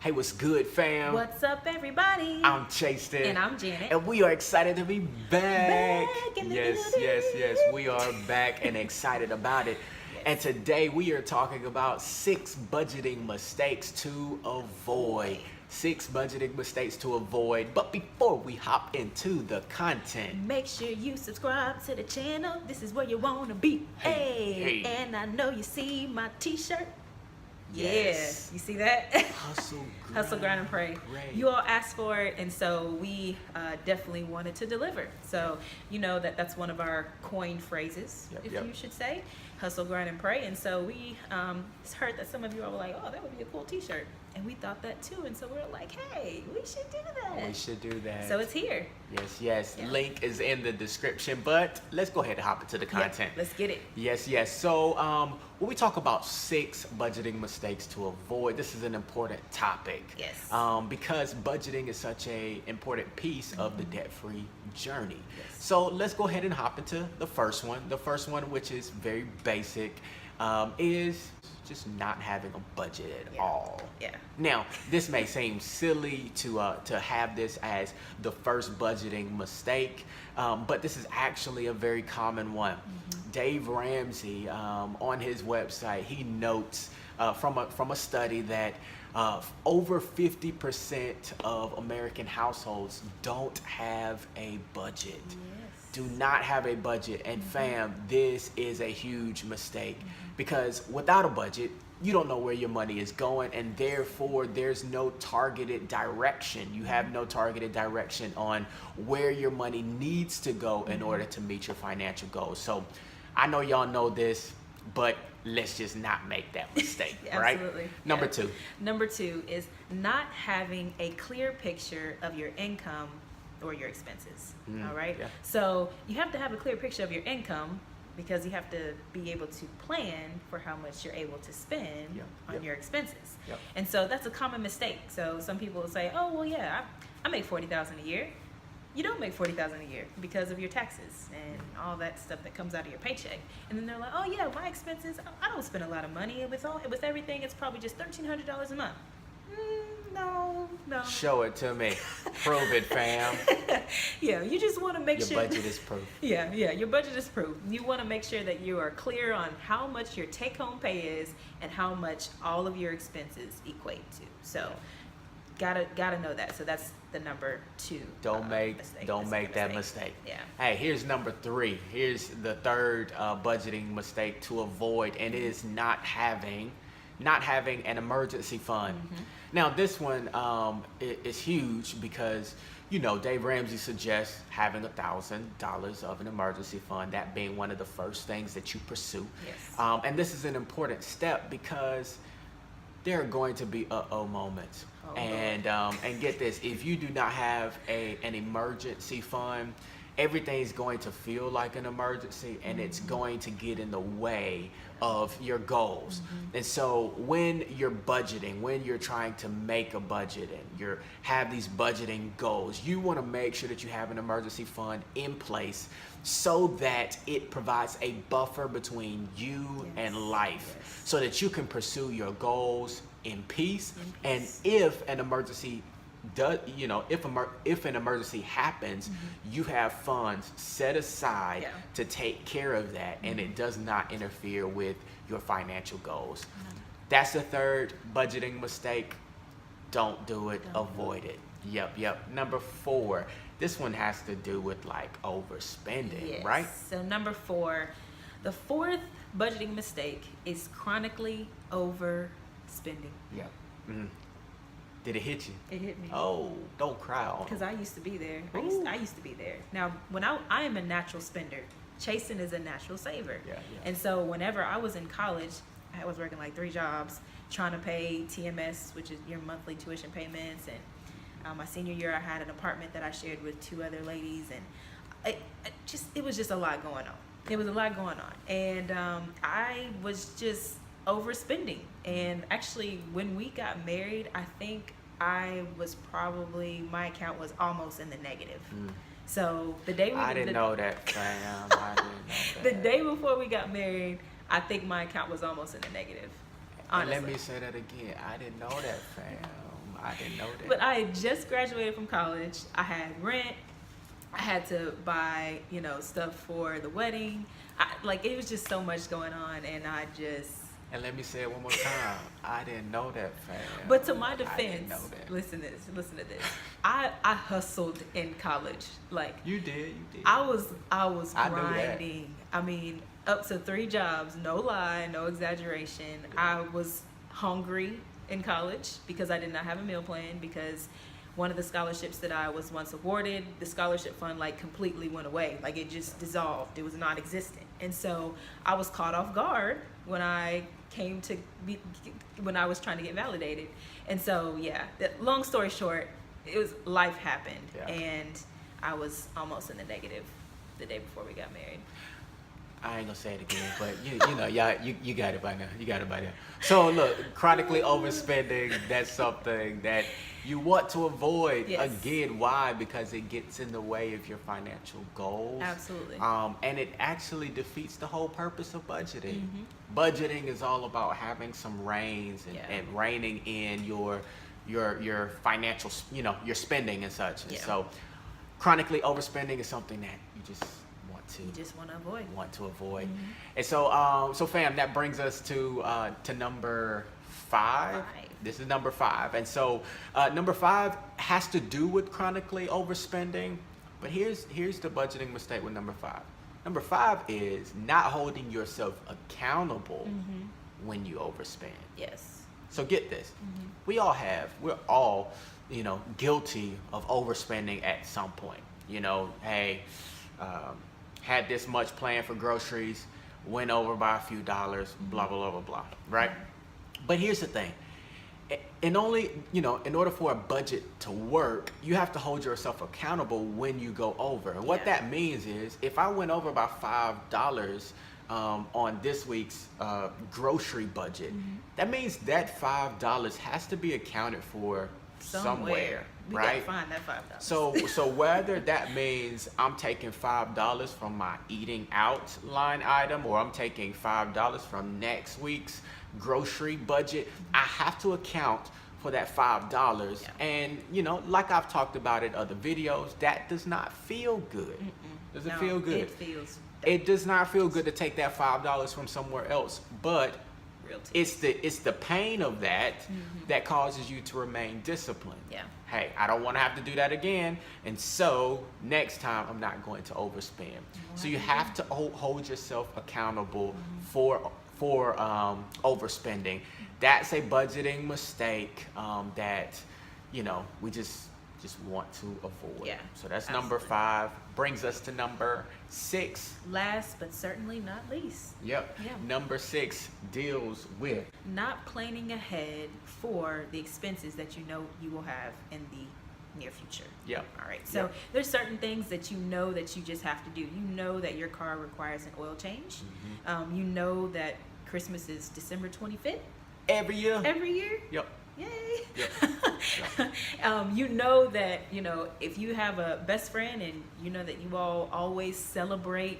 Hey, what's good, fam? What's up, everybody? I'm Chasten. And I'm Janet. And we are excited to be back. In the Yes, building. yes, yes. We are back and excited about it. Yes. And today we are talking about 6 budgeting mistakes to avoid. 6 budgeting mistakes to avoid. But before we hop into the content, Make sure you subscribe to the channel. This is where you want to be. Hey. And I know you see my t-shirt. Yes. Yeah, you see that? Hustle, grind, and pray. You all asked for it, and so we definitely wanted to deliver. So you know that's one of our coined phrases, if you should say. Hustle, grind, and pray. And so we heard that some of you all were like, oh, that would be a cool t-shirt. And we thought that too. And so we were like, hey, we should do that. We should do that. So it's here. Yes, yes. Yeah. Link is in the description, but let's go ahead and hop into the content. Yep, let's get it. Yes, yes. So when we talk about 6 budgeting mistakes to avoid, this is an important topic. Yes. Because budgeting is such a important piece of the debt-free journey. Yes. So let's go ahead and hop into the first one. The first one, which is very basic, is just not having a budget at all. Yeah. Now, this may seem silly to have this as the first budgeting mistake, but this is actually a very common one. Dave Ramsey, on his website, he notes from a study that over 50% of American households don't have a budget. Do not have a budget. And fam, this is a huge mistake because without a budget, you don't know where your money is going, and therefore there's no targeted direction. You have no targeted direction on where your money needs to go in order to meet your financial goals. So I know y'all know this, but let's just not make that mistake, right? Absolutely. Number 2. Number 2 is not having a clear picture of your income or your expenses. All right. Yeah. So you have to have a clear picture of your income because you have to be able to plan for how much you're able to spend on your expenses. Yep. And so that's a common mistake. So some people will say, oh, well, yeah, I make $40,000 a year. You don't make $40,000 a year because of your taxes and all that stuff that comes out of your paycheck. And then they're like, oh yeah, my expenses, I don't spend a lot of money. With everything, it's probably just $1,300 a month. No. Show it to me. Prove it, fam. Yeah, you just want to make sure your budget is proof. Yeah, your budget is proof. You want to make sure that you are clear on how much your take-home pay is and how much all of your expenses equate to. So, gotta know that. So that's the number 2. Don't make that mistake. Yeah. Hey, here's number 3. Here's the third budgeting mistake to avoid, and it is not having an emergency fund. Now this one is huge because Dave Ramsey suggests having $1,000 of an emergency fund, that being one of the first things that you pursue. Yes. And this is an important step because there are going to be moments. And get this, if you do not have an emergency fund, everything's going to feel like an emergency, and it's going to get in the way of your goals. And so when you're budgeting, when you're trying to make a budget and you have these budgeting goals, you want to make sure that you have an emergency fund in place so that it provides a buffer between you and life, so that you can pursue your goals in peace. And if an emergency if an emergency happens, you have funds set aside to take care of that, and it does not interfere with your financial goals. That's the third budgeting mistake. Don't do it. Avoid it. Yep. Number 4. This one has to do with like overspending, right? So number 4, the fourth budgeting mistake is chronically overspending. Yep. Did it hit you? It hit me. Oh, don't cry on it. Because I used to be there. I used to be there. Now, when I am a natural spender. Chasten is a natural saver. Yeah. And so whenever I was in college, I was working like 3 jobs, trying to pay TMS, which is your monthly tuition payments. And my senior year, I had an apartment that I shared with 2 other ladies. And it was just a lot going on. It was a lot going on. And I was just overspending. And actually, when we got married, I think my account was almost in the negative. So the day I didn't know that, fam. I didn't know that. The day before we got married, I think my account was almost in the negative. Honestly. And let me say that again. I didn't know that, fam. I didn't know that. But I had just graduated from college. I had rent. I had to buy, stuff for the wedding. It was just so much going on, and I just. And let me say it one more time. I didn't know that, fam. But to my I didn't defense, know that. listen to this. I hustled in college. You did. I was I knew that. grinding. I mean, up to 3 jobs, no lie, no exaggeration. I was hungry in college because I did not have a meal plan, because one of the scholarships that I was once awarded, the scholarship fund completely went away. It just dissolved. It was non-existent. And so I was caught off guard when I when I was trying to get validated. And so, long story short, life happened. Yeah. And I was almost in the negative the day before we got married. I ain't gonna say it again, but you got it by now. So look, chronically overspending, that's something that you want to avoid. Yes. Again, why? Because it gets in the way of your financial goals. Absolutely. And it actually defeats the whole purpose of budgeting. Mm-hmm. Budgeting is all about having some reins and reining in your financial, your spending and such. And so chronically overspending is something that you just want to avoid. Mm-hmm. And so fam, that brings us to number 5. This is number 5. And so number 5 has to do with chronically overspending, but here's the budgeting mistake with number 5. Number 5 is not holding yourself accountable when you overspend. Yes. So get this. We're all guilty of overspending at some point. Had this much planned for groceries, went over by a few dollars, blah, blah, blah, blah, blah, right? But here's the thing. In order for a budget to work, you have to hold yourself accountable when you go over. And what that means is, if I went over by $5 on this week's grocery budget, that means that $5 has to be accounted for somewhere. We right? gotta find that $5. So whether that means I'm taking $5 from my eating out line item, or I'm taking $5 from next week's grocery budget, I have to account for that $5. And like I've talked about in other videos, that does not feel good. Does it feel good? It does not feel good to take that $5 from somewhere else, but it's the pain of that that causes you to remain disciplined. Hey, I don't want to have to do that again, and so next time I'm not going to overspend. So you have to hold yourself accountable for overspending. That's a budgeting mistake that we just want to avoid. So that's number 5. Brings us to number 6. Last but certainly not least. Number 6 deals with not planning ahead for the expenses that you will have in the near future. All right. So there's certain things that that you just have to do. That your car requires an oil change. That Christmas is December 25th. Every year. Yay. Yep. That if you have a best friend and that you all always celebrate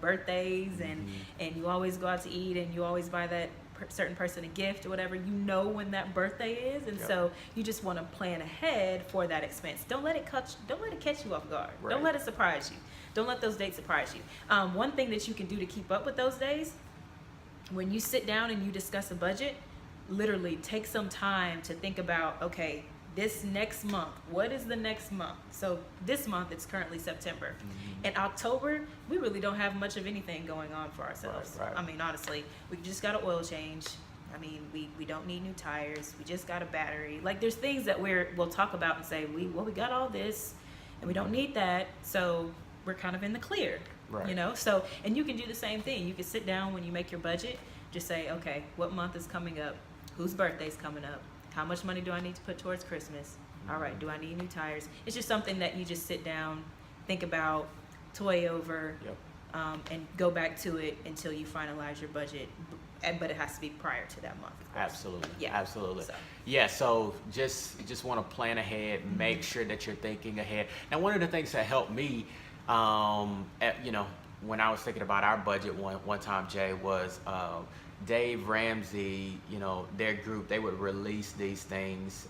birthdays and you always go out to eat and you always buy that certain person a gift or whatever, when that birthday is, and so you just want to plan ahead for that expense. Don't let it catch you off guard. Don't let it surprise you. Don't let those dates surprise you. One thing that you can do to keep up with those days, when you sit down and you discuss a budget, literally take some time to think about, okay, this next month, what is the next month? So this month, it's currently September. In October, we really don't have much of anything going on for ourselves. I mean, honestly, we just got an oil change. I mean, we don't need new tires. We just got a battery. There's things that we'll talk about and say, we got all this and we don't need that. So we're kind of in the clear, So, and you can do the same thing. You can sit down when you make your budget, just say, okay, what month is coming up? Whose birthday's coming up? How much money do I need to put towards Christmas? All right, do I need new tires? It's just something that you just sit down, think about, toy over, and go back to it until you finalize your budget. But it has to be prior to that month. Absolutely. Absolutely. So just want to plan ahead, make sure that you're thinking ahead. Now, one of the things that helped me, when I was thinking about our budget one time, Jay, was Dave Ramsey, you know, their group, they would release these things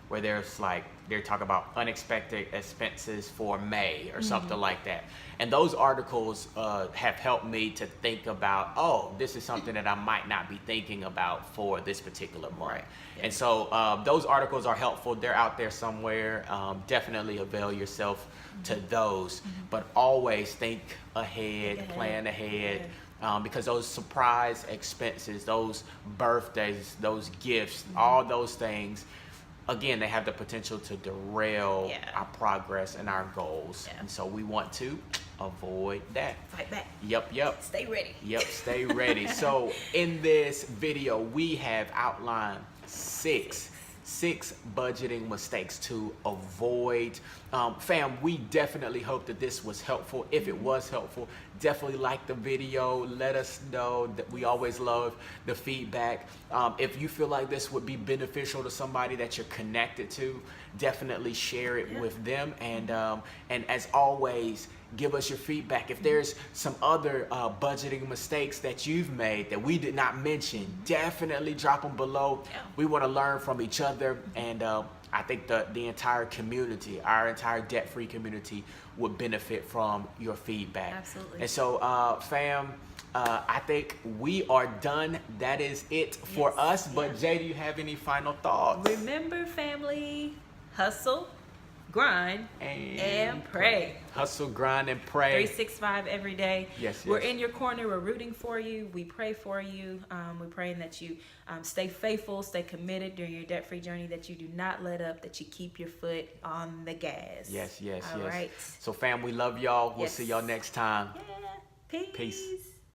where there's like, they're talking about unexpected expenses for May or something like that. And those articles have helped me to think about, oh, this is something that I might not be thinking about for this particular month. Right. Yeah. And so those articles are helpful. They're out there somewhere. Definitely avail yourself to those, but always think ahead, plan ahead. Because those surprise expenses, those birthdays, those gifts, all those things, again, they have the potential to derail our progress and our goals. And so we want to avoid that. Fight back. Yep. Stay ready. Yep, stay ready. So in this video, we have outlined six budgeting mistakes to avoid. Fam, we definitely hope that this was helpful. If it was helpful, definitely like the video. Let us know. That we always love the feedback. If you feel like this would be beneficial to somebody that you're connected to, definitely share it with them. And as always, give us your feedback. If there's some other budgeting mistakes that you've made that we did not mention, definitely drop them below. We want to learn from each other, and I think the entire community, our entire debt-free community, would benefit from your feedback. Absolutely. And so, fam, I think we are done. That is it for us. But Jay, do you have any final thoughts? Remember, family, hustle, grind, and pray. Hustle, grind, and pray. 365 every day. Yes. We're in your corner. We're rooting for you. We pray for you. We're praying that you stay faithful, stay committed during your debt-free journey, that you do not let up, that you keep your foot on the gas. Yes. All right. So, fam, we love y'all. We'll see y'all next time. Yeah. Peace. Peace.